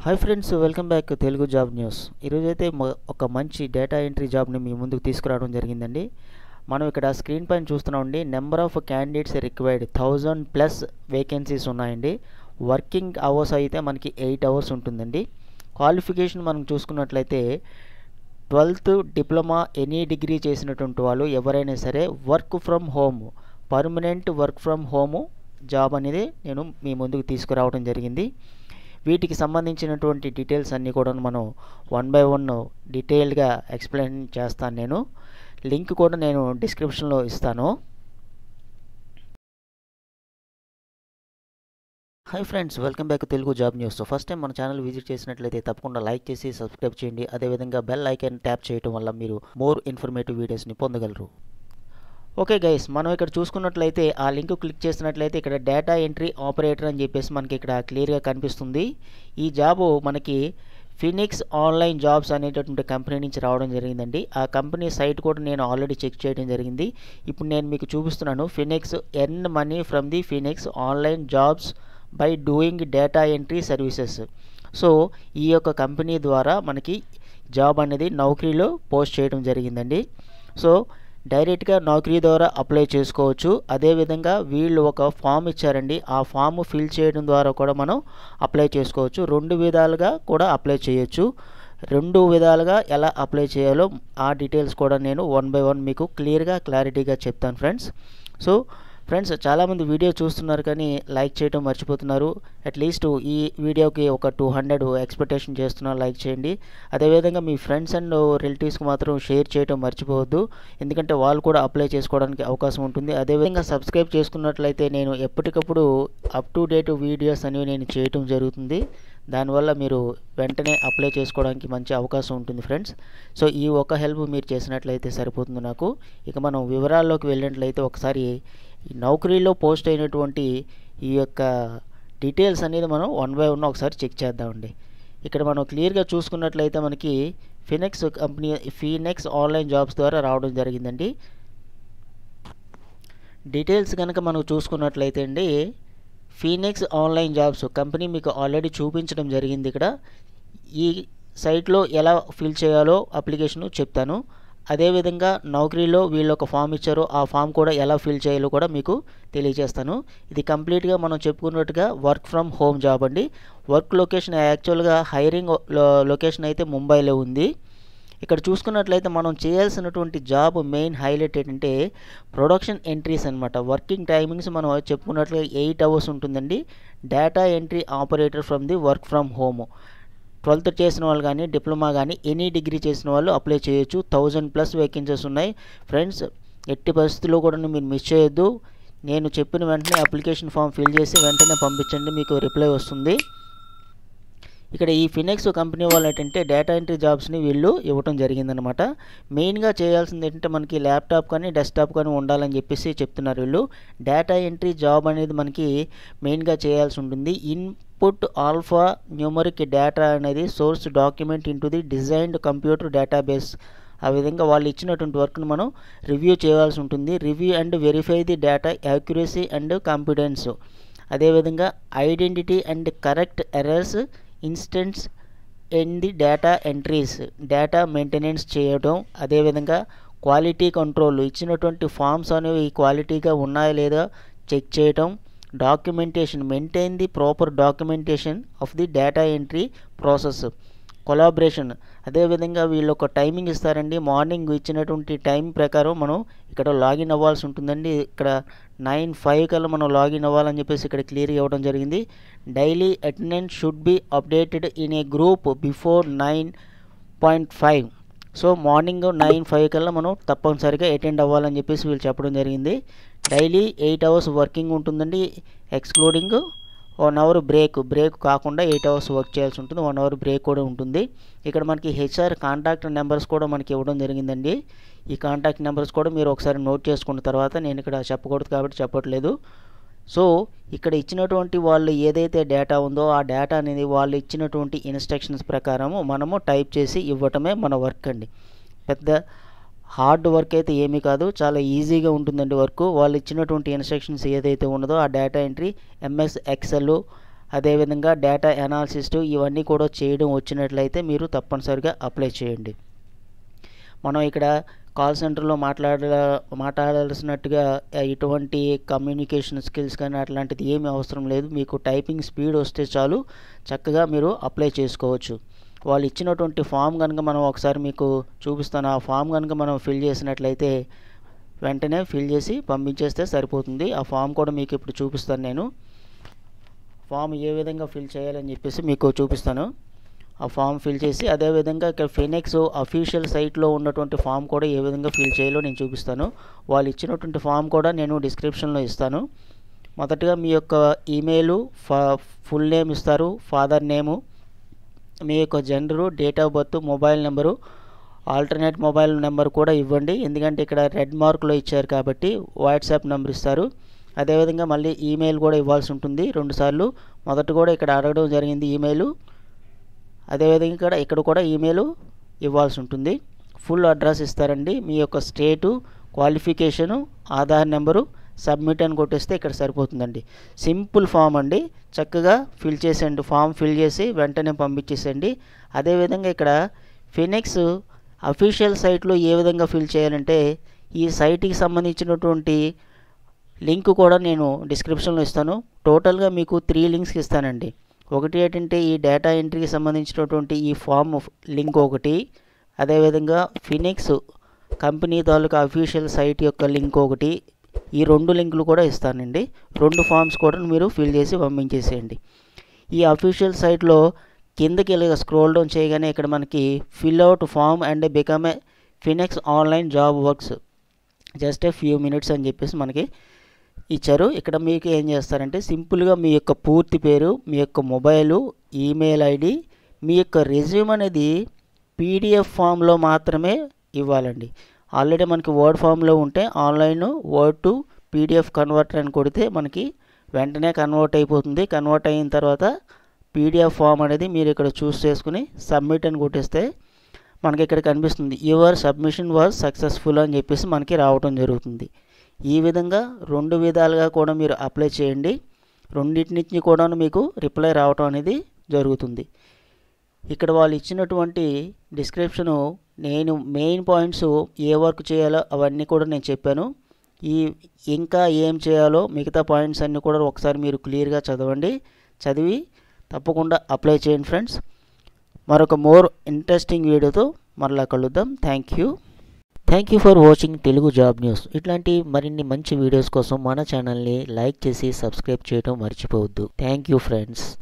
Hi friends, welcome back Telugu job news. ఈరోజైతే ఒక మంచి డేటా ఎంట్రీ జాబ్ని మీ ముందుకు తీసుకురావడం జరిగిందండి. మనం ఇక్కడ స్క్రీన్ పైన చూస్తున్నామండి. Number of candidates required 1000+ vacancies ఉన్నాయండి. వర్కింగ్ అవర్స్ అయితే మనకి 8 అవర్స్ ఉంటుందండి. క్వాలిఫికేషన్ మనం చూసుకున్నట్లయితే 12th డిప్లొమా ఎనీ డిగ్రీ చేసినటువంటి వాళ్ళు ఎవరైనా సరే work from home, permanent work from home job అనేది నేను మీ ముందుకు తీసుకురావడం జరిగింది. వీటికి సంబంధించినటువంటి డీటెయిల్స్ అన్నీ కూడా మనం 1 by 1 డీటెయిల్డ్గా ఎక్స్ప్లెయిన్ చేస్తాను. నేను లింక్ కూడా నేను డిస్క్రిప్షన్లో ఇస్తాను. Hi friends, welcome back Telugu job news. First time మన ఛానల్ విజిట్ చేసినట్లయితే తప్పకుండా లైక్ చేసి సబ్స్క్రైబ్ చేయండి. అదేవిధంగా బెల్ ఐకాన్ ట్యాప్ చేయడం వల్ల మీరు మోర్ ఇన్ఫర్మేటివ్ వీడియోస్ని పొందగలరు. ఓకే గైస్, మనం ఇక్కడ చూసుకున్నట్లయితే ఆ లింక్ క్లిక్ చేసినట్లయితే ఇక్కడ డేటా ఎంట్రీ ఆపరేటర్ అని చెప్పేసి మనకి ఇక్కడ క్లియర్గా కనిపిస్తుంది. ఈ జాబు మనకి ఫినిక్స్ ఆన్లైన్ జాబ్స్ అనేటటువంటి కంపెనీ నుంచి రావడం జరిగిందండి. ఆ కంపెనీ సైట్ కూడా నేను ఆల్రెడీ చెక్ చేయడం జరిగింది. ఇప్పుడు నేను మీకు చూపిస్తున్నాను. Phoenix earn money from the Phoenix online jobs by doing data entry services. So ఈ యొక్క కంపెనీ ద్వారా మనకి జాబ్ అనేది నౌకరీలో పోస్ట్ చేయడం జరిగిందండి. సో డైరెక్ట్గా నౌకరీ ద్వారా అప్లై చేసుకోవచ్చు. అదేవిధంగా వీళ్ళు ఒక ఫామ్ ఇచ్చారండి. ఆ ఫామ్ ఫిల్ చేయడం ద్వారా కూడా మనం అప్లై చేసుకోవచ్చు. 2 విధాలుగా కూడా అప్లై చేయొచ్చు. 2 విధాలుగా ఎలా అప్లై చేయాలో ఆ డీటెయిల్స్ కూడా నేను 1 by 1 మీకు క్లారిటీగా చెప్తాను ఫ్రెండ్స్. సో ఫ్రెండ్స్, చాలామంది వీడియో చూస్తున్నారు కానీ లైక్ చేయడం మర్చిపోతున్నారు. అట్లీస్ట్ ఈ వీడియోకి ఒక 200 ఎక్స్పెక్టేషన్ చేస్తున్నారు. లైక్ చేయండి. అదేవిధంగా మీ ఫ్రెండ్స్ అండ్ రిలేటివ్స్కి మాత్రం షేర్ చేయడం మర్చిపోవద్దు, ఎందుకంటే వాళ్ళు కూడా అప్లై చేసుకోవడానికి అవకాశం ఉంటుంది. అదేవిధంగా సబ్స్క్రైబ్ చేసుకున్నట్లయితే నేను ఎప్పటికప్పుడు అప్ టు డేట్ వీడియోస్ అనేవి నేను చేయటం జరుగుతుంది. దానివల్ల మీరు వెంటనే అప్లై చేసుకోవడానికి మంచి అవకాశం ఉంటుంది ఫ్రెండ్స్. సో ఈ ఒక హెల్ప్ మీరు చేసినట్లయితే సరిపోతుంది నాకు. ఇక మనం వివరాల్లోకి వెళ్ళినట్లయితే ఒకసారి ఈ నౌకరీలో పోస్ట్ అయినటువంటి ఈ యొక్క డీటెయిల్స్ అనేది మనం 1 by 1 ఒకసారి చెక్ చేద్దామండి. ఇక్కడ మనం క్లియర్గా చూసుకున్నట్లయితే మనకి ఫినిక్స్ ఆన్లైన్ జాబ్స్ ద్వారా రావడం జరిగిందండి. డీటెయిల్స్ కనుక మనం చూసుకున్నట్లయితే అండి, ఫినిక్స్ ఆన్లైన్ జాబ్స్ కంపెనీ మీకు ఆల్రెడీ చూపించడం జరిగింది. ఇక్కడ ఈ సైట్లో ఎలా ఫిల్ చేయాలో అప్లికేషను చెప్తాను. అదేవిధంగా నౌకరీలో వీళ్ళు ఒక ఫామ్ ఇచ్చారు. ఆ ఫామ్ కూడా ఎలా ఫిల్ చేయాలో కూడా మీకు తెలియజేస్తాను. ఇది కంప్లీట్గా మనం చెప్పుకున్నట్టుగా వర్క్ ఫ్రమ్ హోమ్ జాబ్ అండి. వర్క్ లొకేషన్ యాక్చువల్గా హైరింగ్ లొకేషన్ అయితే ముంబైలో ఉంది. ఇక్కడ చూసుకున్నట్లయితే మనం చేయాల్సినటువంటి జాబ్ మెయిన్ హైలైట్ ఏంటంటే ప్రొడక్షన్ ఎంట్రీస్ అనమాట. వర్కింగ్ టైమింగ్స్ మనం చెప్పుకున్నట్లుగా 8 అవర్స్ ఉంటుందండి. Data entry operator from the work from home. 12th చేసిన వాళ్ళు కానీ డిప్లొమా కానీ ఎనీ డిగ్రీ చేసిన వాళ్ళు అప్లై చేయొచ్చు. 1000+ వేకెన్సీస్ ఉన్నాయి ఫ్రెండ్స్. ఎట్టి పరిస్థితుల్లో కూడా మీరు మిస్ చేయొద్దు. నేను చెప్పిన వెంటనే అప్లికేషన్ ఫామ్ ఫిల్ చేసి వెంటనే పంపించండి, మీకు రిప్లై వస్తుంది. ఇక్కడ ఈ ఫినిక్స్ కంపెనీ వాళ్ళు ఏంటంటే డేటా ఎంట్రీ జాబ్స్ని వీళ్ళు ఇవ్వటం జరిగిందనమాట. మెయిన్గా చేయాల్సింది ఏంటంటే మనకి ల్యాప్టాప్ కానీ డెస్క్టాప్ కానీ ఉండాలని చెప్పేసి చెప్తున్నారు వీళ్ళు. డేటా ఎంట్రీ జాబ్ అనేది మనకి మెయిన్గా చేయాల్సి ఉంటుంది. ఇన్పుట్ ఆల్ఫా న్యూమరిక్ డేటా అనేది source document into the designed computer database. ఆ విధంగా వాళ్ళు ఇచ్చినటువంటి వర్క్ను మనం రివ్యూ చేయాల్సి ఉంటుంది. Review and verify the data accuracy and confidence. అదేవిధంగా identity and correct errors instants in the data entries. Data maintenance చేయడం. అదేవిధంగా క్వాలిటీ కంట్రోల్, ఇచ్చినటువంటి ఫామ్స్ అనేవి క్వాలిటీగా ఉన్నాయా లేదా చెక్ చేయటం. Documentation, maintain the proper documentation of the data entry process. Collaboration, అదేవిధంగా వీళ్ళు ఒక టైమింగ్ ఇస్తారండి. మార్నింగ్ ఇచ్చినటువంటి టైం ప్రకారం మనం ఇక్కడ లాగిన్ అవ్వాల్సి ఉంటుందండి. ఇక్కడ 9:05 కల్లా మనం లాగిన్ అవ్వాలని చెప్పేసి ఇక్కడ క్లియర్గా ఇవ్వడం జరిగింది. Daily attendance should be updated in a group before 9:05. So morning 9:05 కల్లా మనం తప్పనిసరిగా అటెండ్ అవ్వాలని చెప్పేసి వీళ్ళు చెప్పడం జరిగింది. డైలీ 8 అవర్స్ వర్కింగ్ ఉంటుందండి. ఎక్స్క్లూడింగ్ 1 అవర్ బ్రేక్ కాకుండా 8 అవర్స్ వర్క్ చేయాల్సి ఉంటుంది. 1 అవర్ బ్రేక్ కూడా ఉంటుంది. ఇక్కడ మనకి హెచ్ఆర్ కాంటాక్ట్ నెంబర్స్ కూడా మనకి ఇవ్వడం జరిగిందండి. ఈ కాంటాక్ట్ నెంబర్స్ కూడా మీరు ఒకసారి నోట్ చేసుకున్న తర్వాత, నేను ఇక్కడ చెప్పకూడదు కాబట్టి చెప్పట్లేదు. సో ఇక్కడ ఇచ్చినటువంటి వాళ్ళు ఏదైతే డేటా ఉందో ఆ డేటా అనేది వాళ్ళు ఇచ్చినటువంటి ఇన్స్ట్రక్షన్స్ ప్రకారము మనము టైప్ చేసి ఇవ్వటమే మన వర్క్ అండి. పెద్ద హార్డ్ వర్క్ అయితే ఏమీ కాదు, చాలా ఈజీగా ఉంటుందండి వర్క్. వాళ్ళు ఇచ్చినటువంటి ఇన్స్ట్రక్షన్స్ ఏదైతే ఉన్నదో ఆ డేటా ఎంట్రీ MS ఎక్సెల్ అదేవిధంగా డేటా అనాలిసిస్ ఇవన్నీ కూడా చేయడం వచ్చినట్లయితే మీరు తప్పనిసరిగా అప్లై చేయండి. మనం ఇక్కడ కాల్ సెంటర్లో మాట్లాడాల్సినట్టుగా ఎటువంటి కమ్యూనికేషన్ స్కిల్స్ కానీ అట్లాంటిది ఏమీ అవసరం లేదు. మీకు టైపింగ్ స్పీడ్ వస్తే చాలు, చక్కగా మీరు అప్లై చేసుకోవచ్చు. వాళ్ళు ఇచ్చినటువంటి ఫామ్ కనుక మనం ఒకసారి మీకు చూపిస్తాను. ఆ ఫామ్ కనుక మనం ఫిల్ చేసినట్లయితే వెంటనే ఫిల్ చేసి పంపించేస్తే సరిపోతుంది. ఆ ఫామ్ కూడా మీకు ఇప్పుడు చూపిస్తాను. నేను ఫామ్ ఏ విధంగా ఫిల్ చేయాలని చెప్పేసి మీకు చూపిస్తాను. ఆ ఫామ్ ఫిల్ చేసి అదేవిధంగా ఇక్కడ ఫినిక్స్ అఫీషియల్ సైట్లో ఉన్నటువంటి ఫామ్ కూడా ఏ విధంగా ఫిల్ చేయాలో నేను చూపిస్తాను. వాళ్ళు ఇచ్చినటువంటి ఫామ్ కూడా నేను డిస్క్రిప్షన్లో ఇస్తాను. మొదటగా మీ యొక్క ఈమెయిలు, ఫుల్ నేమ్ ఇస్తారు, ఫాదర్ నేము, మీ యొక్క gender, date of birth, mobile number, alternate mobile number కూడా ఇవ్వండి. ఎందుకంటే ఇక్కడ రెడ్ మార్క్లో ఇచ్చారు కాబట్టి వాట్సాప్ నెంబర్ ఇస్తారు. అదేవిధంగా మళ్ళీ ఈమెయిల్ కూడా ఇవ్వాల్సి ఉంటుంది 2 సార్లు. మొదట కూడా ఇక్కడ అడగడం జరిగింది ఈమెయిల్, అదేవిధంగా ఇక్కడ కూడా ఈమెయిల్ ఇవ్వాల్సి ఉంటుంది. ఫుల్ అడ్రస్ ఇస్తారండి, మీ యొక్క స్టేటు, క్వాలిఫికేషను, ఆధార్ నెంబరు, సబ్మిట్ అని కొట్టేస్తే ఇక్కడ సరిపోతుందండి. సింపుల్ ఫామ్ అండి, చక్కగా ఫిల్ చేసేయండి. ఫామ్ ఫిల్ చేసి వెంటనే పంపించేసేయండి. అదేవిధంగా ఇక్కడ ఫినిక్స్ అఫీషియల్ సైట్లో ఏ విధంగా ఫిల్ చేయాలంటే ఈ సైట్కి సంబంధించినటువంటి లింక్ కూడా నేను డిస్క్రిప్షన్లో ఇస్తాను. టోటల్గా మీకు 3 లింక్స్ ఇస్తానండి. ఒకటి ఏంటంటే ఈ డేటా ఎంట్రీకి సంబంధించినటువంటి ఈ ఫామ్ లింక్ ఒకటి, అదేవిధంగా ఫినిక్స్ కంపెనీ తాలూకా అఫీషియల్ సైట్ యొక్క లింక్ ఒకటి. ఈ 2 లింకులు కూడా ఇస్తానండి. 2 ఫామ్స్ కూడా మీరు ఫిల్ చేసి పంపించేసేయండి. ఈ అఫీషియల్ సైట్లో కిందకి ఇలా స్క్రోల్ డౌన్ చేయగానే ఇక్కడ మనకి fill out form and become a Phoenix online job works just a few minutes అని చెప్పేసి మనకి ఇచ్చారు. ఇక్కడ మీకు ఏం చేస్తారంటే సింపుల్గా మీ యొక్క పూర్తి పేరు, మీ యొక్క మొబైలు, ఈమెయిల్ ఐడి, మీ యొక్క రెజ్యూమ్ అనేది పీడిఎఫ్ ఫామ్లో మాత్రమే ఇవ్వాలండి. ఆల్రెడీ మనకి వర్డ్ ఫామ్లో ఉంటే online word to PDF converter అని కొడితే మనకి వెంటనే కన్వర్ట్ అయిపోతుంది. కన్వర్ట్ అయిన తర్వాత పీడిఎఫ్ ఫామ్ అనేది మీరు ఇక్కడ చూస్ చేసుకుని సబ్మిట్ అని కొట్టేస్తే మనకి ఇక్కడ కనిపిస్తుంది యువర్ సబ్మిషన్ వాజ్ సక్సెస్ఫుల్ అని చెప్పేసి మనకి రావడం జరుగుతుంది. ఈ విధంగా 2 విధాలుగా కూడా మీరు అప్లై చేయండి. రెండింటి నుంచి కూడా మీకు రిప్లై రావడం అనేది జరుగుతుంది. ఇక్కడ వాళ్ళు ఇచ్చినటువంటి డిస్క్రిప్షను నేను మెయిన్ పాయింట్స్ ఏ వర్క్ చేయాలో అవన్నీ కూడా నేను చెప్పాను. ఇంకా ఏం చేయాలో మిగతా పాయింట్స్ అన్నీ కూడా ఒకసారి మీరు క్లియర్గా చదివి తప్పకుండా అప్లై చేయండి ఫ్రెండ్స్. మరొక మోర్ ఇంట్రెస్టింగ్ వీడియోతో మరలా కలుద్దాం. Thank you for watching Telugu job news. ఇట్లాంటి మరిన్ని మంచి వీడియోస్ కోసం మన ఛానల్ని లైక్ చేసి సబ్స్క్రైబ్ చేయడం మర్చిపోవద్దు. Thank you friends.